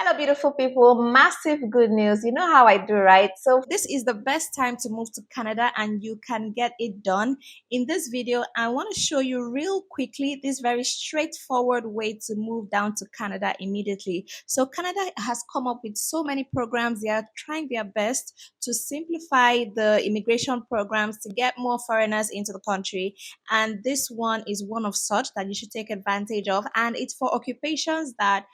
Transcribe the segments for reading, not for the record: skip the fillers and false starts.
Hello, beautiful people. Massive good news. You know how I do, right? So this is the best time to move to Canada and you can get it done. In this video, I want to show you real quickly this very straightforward way to move down to Canada immediately. So Canada has come up with so many programs. They are trying their best to simplify the immigration programs to get more foreigners into the country. And this one is one of such that you should take advantage of. And it's for occupations that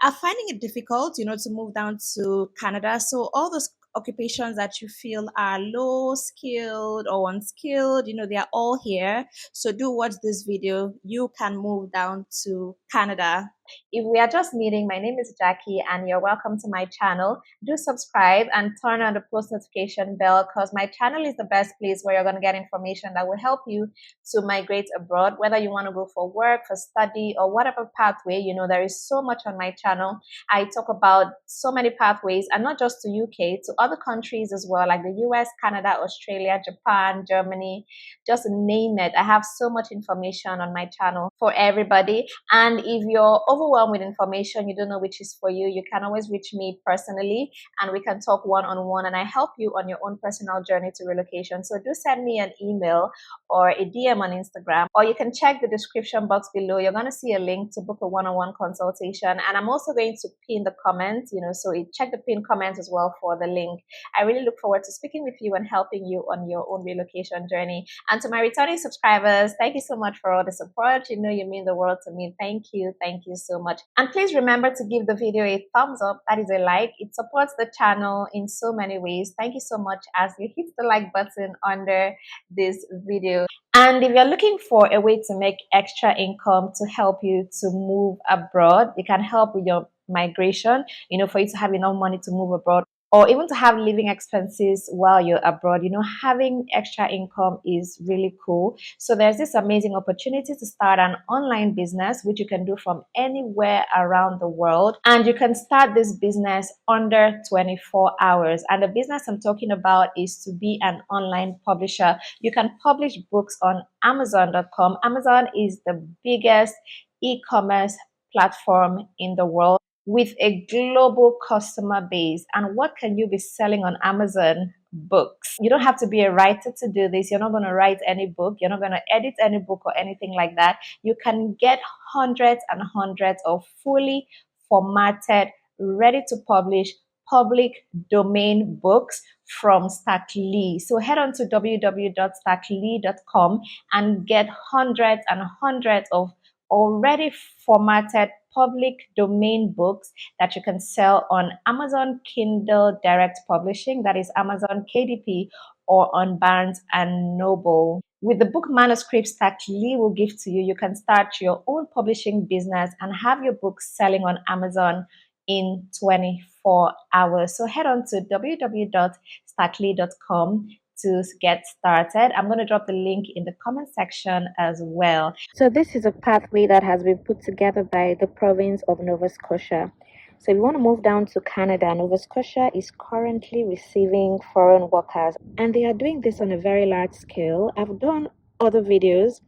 are finding it difficult, to move down to Canada. So all those occupations that you feel are low skilled or unskilled, they are all here. So do watch this video. You can move down to Canada. If we are just meeting, my name is Jackie and you're welcome to my channel. Do subscribe and turn on the post notification bell because my channel is the best place where you're going to get information that will help you to migrate abroad, whether you want to go for work, for study, or whatever pathway. There is so much on my channel. I talk about so many pathways, and not just to UK, to other countries as well, like the US, Canada, Australia, Japan, Germany, just name it. I have so much information on my channel for everybody. And if you're overwhelmed with information, you don't know which is for you, you can always reach me personally and we can talk one-on-one, and I help you on your own personal journey to relocation. So do send me an email or a DM on Instagram, or you can check the description box below. You're going to see a link to book a one-on-one consultation, and I'm also going to pin the comments, so check the pin comments as well for the link. I really look forward to speaking with you and helping you on your own relocation journey. And to my returning subscribers, thank you so much for all the support. You mean the world to me. Thank you so much. And please remember to give the video a thumbs up, that is a like. It supports the channel in so many ways. Thank you so much as you hit the like button under this video. And if you're looking for a way to make extra income to help you to move abroad, it can help with your migration, for you to have enough money to move abroad, or even to have living expenses while you're abroad. Having extra income is really cool. So there's this amazing opportunity to start an online business, which you can do from anywhere around the world. And you can start this business under 24 hours. And the business I'm talking about is to be an online publisher. You can publish books on Amazon.com. Amazon is the biggest e-commerce platform in the world, with a global customer base. And what can you be selling on Amazon? Books. You don't have to be a writer to do this. You're not going to write any book. You're not going to edit any book or anything like that. You can get hundreds and hundreds of fully formatted, ready to publish public domain books from STACKLEE. So head on to www.stacklee.com and get hundreds and hundreds of already formatted public domain books that you can sell on Amazon Kindle Direct Publishing, that is Amazon KDP, or on Barnes and Noble. With the book manuscripts STACKLEE will give to you, you can start your own publishing business and have your books selling on Amazon in 24 hours. So head on to www.stacklee.com to get started. I'm going to drop the link in the comment section as well. So this is a pathway that has been put together by the province of Nova Scotia. So if you want to move down to Canada, Nova Scotia is currently receiving foreign workers, and they are doing this on a very large scale. I've done other videos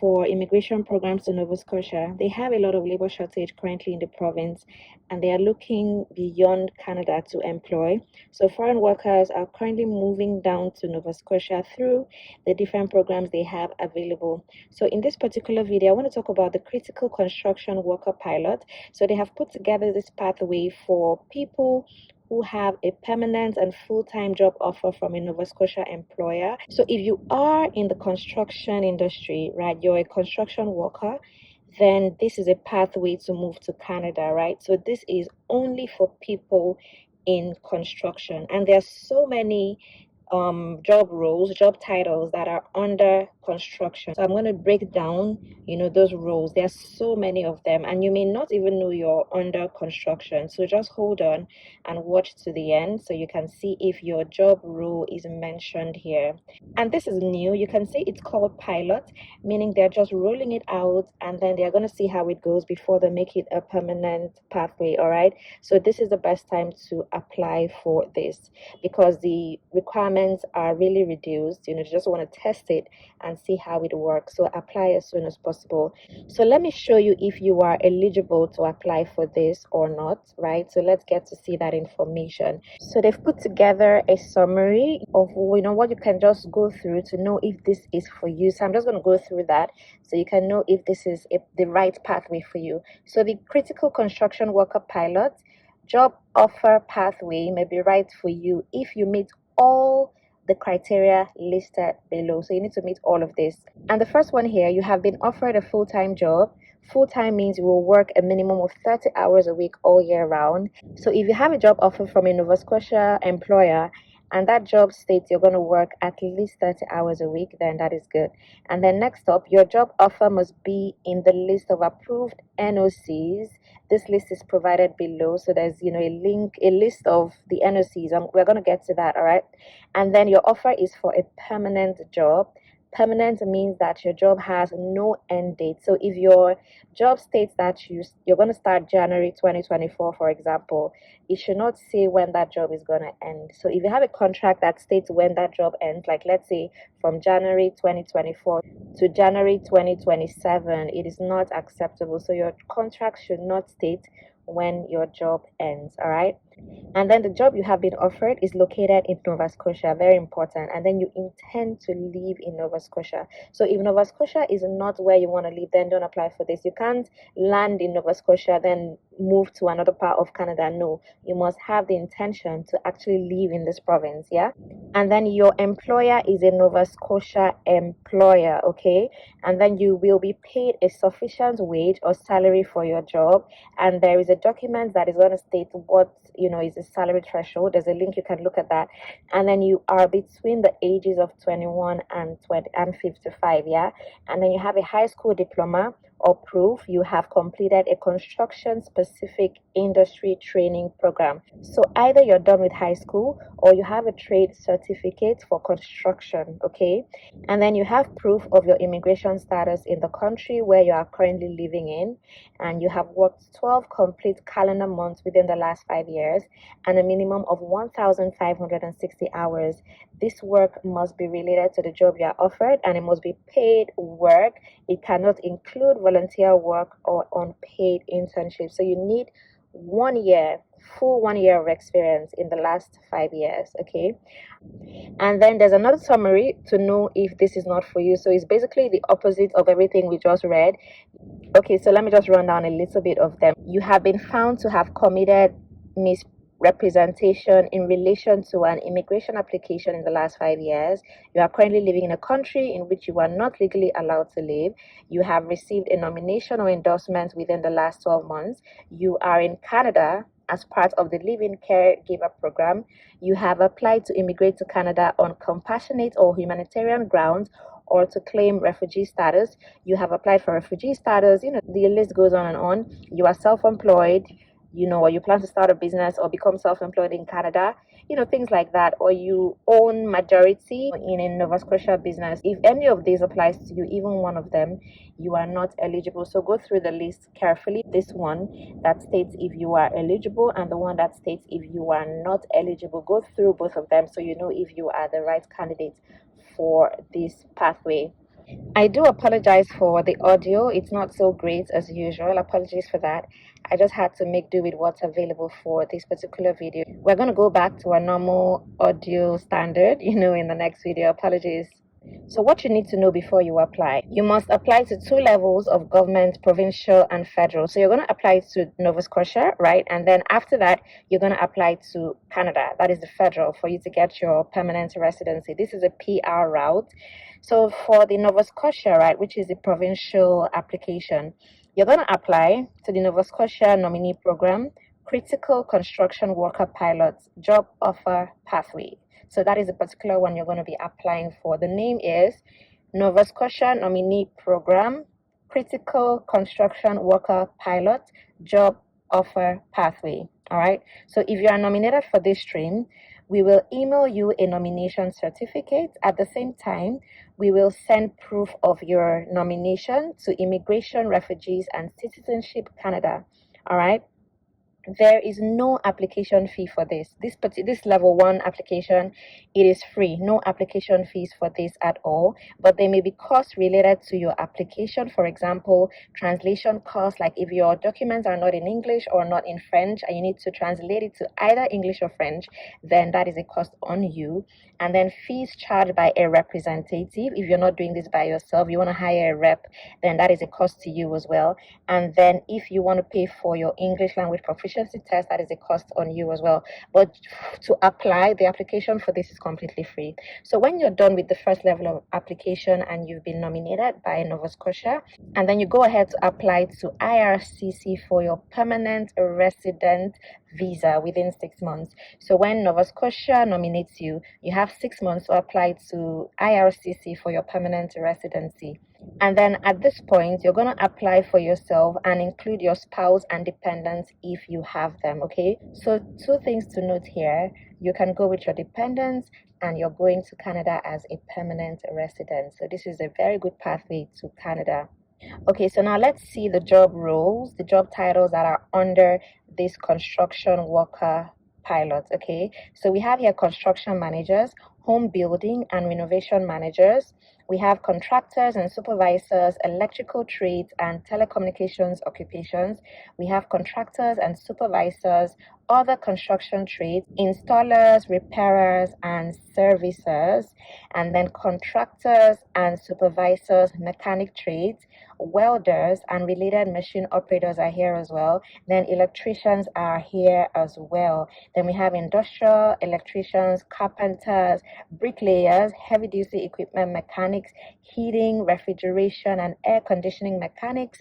for immigration programs in Nova Scotia. They have a lot of labor shortage currently in the province, and they are looking beyond Canada to employ. So foreign workers are currently moving down to Nova Scotia through the different programs they have available. So in this particular video, I want to talk about the critical construction worker pilot. So they have put together this pathway for people who have a permanent and full-time job offer from a Nova Scotia employer. So if you are in the construction industry, right, you're a construction worker, then this is a pathway to move to Canada, right? So this is only for people in construction, and there are so many job roles, job titles that are under construction. So I'm going to break down those roles. There are so many of them, and you may not even know you're under construction. So just hold on and watch to the end so you can see if your job role is mentioned here. And this is new. You can see it's called pilot, meaning they're just rolling it out and then they're going to see how it goes before they make it a permanent pathway. All right, so this is the best time to apply for this because the requirements are really reduced. You just want to test it and and see how it works. So apply as soon as possible. So let me show you if you are eligible to apply for this or not, right? So let's get to see that information. So they've put together a summary of what you can just go through to know if this is for you. So I'm just going to go through that so you can know if this is the right pathway for you. So the critical construction worker pilot job offer pathway may be right for you if you meet all the criteria listed below. So you need to meet all of this. And the first one here, you have been offered a full-time job. Full-time means you will work a minimum of 30 hours a week all year round. So if you have a job offer from a Nova Scotia employer and that job states you're going to work at least 30 hours a week, then that is good. And then next up, your job offer must be in the list of approved NOCs. This list is provided below. So there's a list of the NOCs. We're going to get to that, all right? And then your offer is for a permanent job. Permanent means that your job has no end date. So if your job states that you're going to start January 2024, for example, it should not say when that job is going to end. So if you have a contract that states when that job ends, like let's say from January 2024 to January 2027, it is not acceptable. So your contract should not state when your job ends, all right? And then the job you have been offered is located in Nova Scotia, very important. And then you intend to live in Nova Scotia. So if Nova Scotia is not where you want to live, then don't apply for this. You can't land in Nova Scotia, then move to another part of Canada. No, you must have the intention to actually live in this province, yeah? And then your employer is a Nova Scotia employer, okay? And then you will be paid a sufficient wage or salary for your job. And there is a document that is going to state what is a salary threshold. There's a link, you can look at that. And then you are between the ages of 21 and 55, yeah? And then you have a high school diploma or proof you have completed a construction specific industry training program. So either you're done with high school or you have a trade certificate for construction, okay? And then you have proof of your immigration status in the country where you are currently living in, and you have worked 12 complete calendar months within the last 5 years and a minimum of 1,560 hours. This work must be related to the job you are offered and it must be paid work. It cannot include volunteer work or unpaid internship. So you need 1 year, full 1 year of experience in the last 5 years, okay? And then there's another summary to know if this is not for you. So it's basically the opposite of everything we just read. Okay, so let me just run down a little bit of them. You have been found to have committed misrepresentation in relation to an immigration application in the last 5 years. You are currently living in a country in which you are not legally allowed to live. You have received a nomination or endorsement within the last 12 months. You are in Canada as part of the Live-in Caregiver Program. You have applied to immigrate to Canada on compassionate or humanitarian grounds or to claim refugee status. You have applied for refugee status. The list goes on and on. You are self-employed, or you plan to start a business or become self-employed in Canada, things like that, or you own majority in a Nova Scotia business. If any of these applies to you, even one of them, you are not eligible. So go through the list carefully. This one that states if you are eligible and the one that states if you are not eligible. Go through both of them so you know if you are the right candidate for this pathway. I do apologize for the audio. It's not so great as usual. Apologies for that. I just had to make do with what's available for this particular video. We're going to go back to our normal audio standard, in the next video. Apologies. So what you need to know before you apply, you must apply to 2 levels of government, provincial and federal. So you're going to apply to Nova Scotia, right? And then after that, you're going to apply to Canada. That is the federal for you to get your permanent residency. This is a PR route. So for the Nova Scotia, right, which is the provincial application, you're going to apply to the Nova Scotia nominee program, critical construction worker pilot job offer pathway. So that is the particular one you're going to be applying for. The name is Nova Scotia Nominee Program, Critical Construction Worker Pilot, Job Offer Pathway. All right. So if you are nominated for this stream, we will email you a nomination certificate. At the same time, we will send proof of your nomination to Immigration, Refugees, and Citizenship Canada. All right. There is no application fee for this level 1 application. It is free, no application fees for this at all, but there may be costs related to your application. For example, translation costs, like if your documents are not in English or not in French and you need to translate it to either English or French, then that is a cost on you. And then fees charged by a representative. If you're not doing this by yourself, you want to hire a rep, then that is a cost to you as well. And then if you want to pay for your English language proficiency test, that is a cost on you as well. But to apply, the application for this is completely free. So when you're done with the first level of application and you've been nominated by Nova Scotia, and then you go ahead to apply to IRCC for your permanent resident visa within 6 months. So when Nova Scotia nominates you, you have 6 months to apply to IRCC for your permanent residency. And then at this point, you're going to apply for yourself and include your spouse and dependents if you have them, okay? So, two things to note here: you can go with your dependents, and you're going to Canada as a permanent resident. So, this is a very good pathway to Canada. Okay, so now let's see the job roles, the job titles that are under this construction worker pilot. Okay, so we have here construction managers, home building and renovation managers. We have contractors and supervisors, electrical trades and telecommunications occupations. We have contractors and supervisors, other construction trades, installers, repairers, and servicers, and then contractors and supervisors, mechanic trades, welders and related machine operators are here as well. Then electricians are here as well. Then we have industrial electricians, carpenters, bricklayers, heavy duty equipment mechanics, heating, refrigeration and air conditioning mechanics,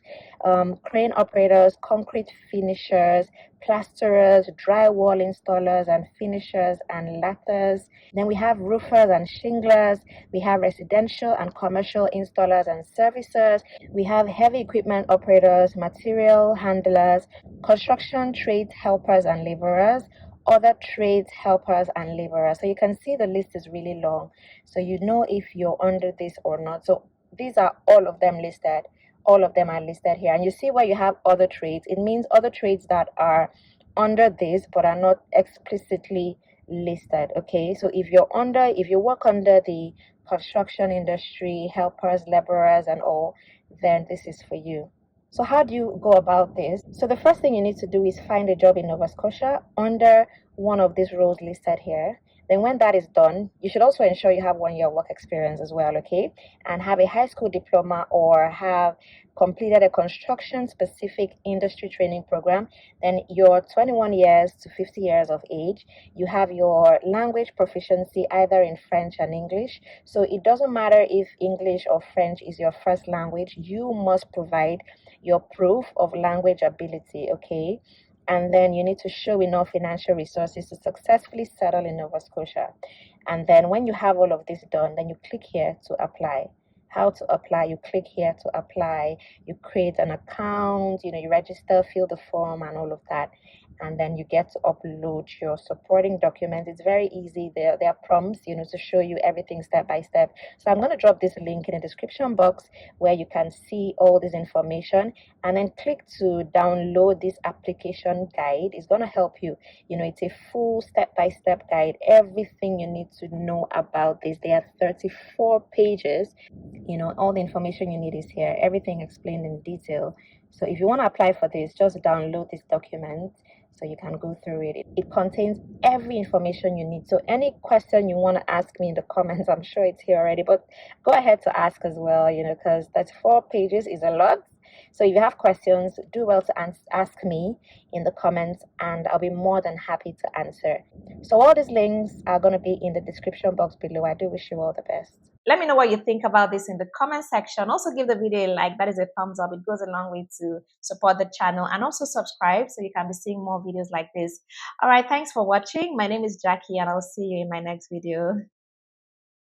crane operators, concrete finishers, plasterers, drywall installers and finishers and lathers. Then we have roofers and shinglers. We have residential and commercial installers and servicers. We have heavy equipment operators, material handlers, construction trades helpers and laborers, other trades helpers and laborers. So you can see the list is really long. So you know if you're under this or not. So these are all of them listed. All of them are listed here. And you see where you have other trades. It means other trades that are under this but are not explicitly listed. Okay, so if you work under the construction industry, helpers, laborers and all, then this is for you. So how do you go about this? So the first thing you need to do is find a job in Nova Scotia under one of these roles listed here. Then when that is done, you should also ensure you have 1 year work experience as well, okay? And have a high school diploma or have completed a construction specific industry training program. Then you're 21 years to 50 years of age. You have your language proficiency either in French and English. So it doesn't matter if English or French is your first language, you must provide your proof of language ability, okay? And then you need to show enough financial resources to successfully settle in Nova Scotia. And then when you have all of this done, then you click here to apply. How to apply? You click here to apply. You create an account, you register, fill the form and all of that. And then you get to upload your supporting documents. It's very easy. There are prompts, to show you everything step by step. So I'm going to drop this link in the description box where you can see all this information, and then click to download this application guide. It's going to help you. It's a full step-by-step guide, everything you need to know about this. There are 34 pages. All the information you need is here, everything explained in detail. So if you want to apply for this, just download this document so you can go through it. It contains every information you need. So any question you want to ask me in the comments, I'm sure it's here already, but go ahead to ask as well, because 34 pages is a lot. So if you have questions, do well to ask me in the comments and I'll be more than happy to answer. So all these links are going to be in the description box below. I do wish you all the best. Let me know what you think about this in the comment section. Also give the video a like. That is a thumbs up. It goes a long way to support the channel. And also subscribe so you can be seeing more videos like this. All right, thanks for watching. My name is Jackie and I'll see you in my next video.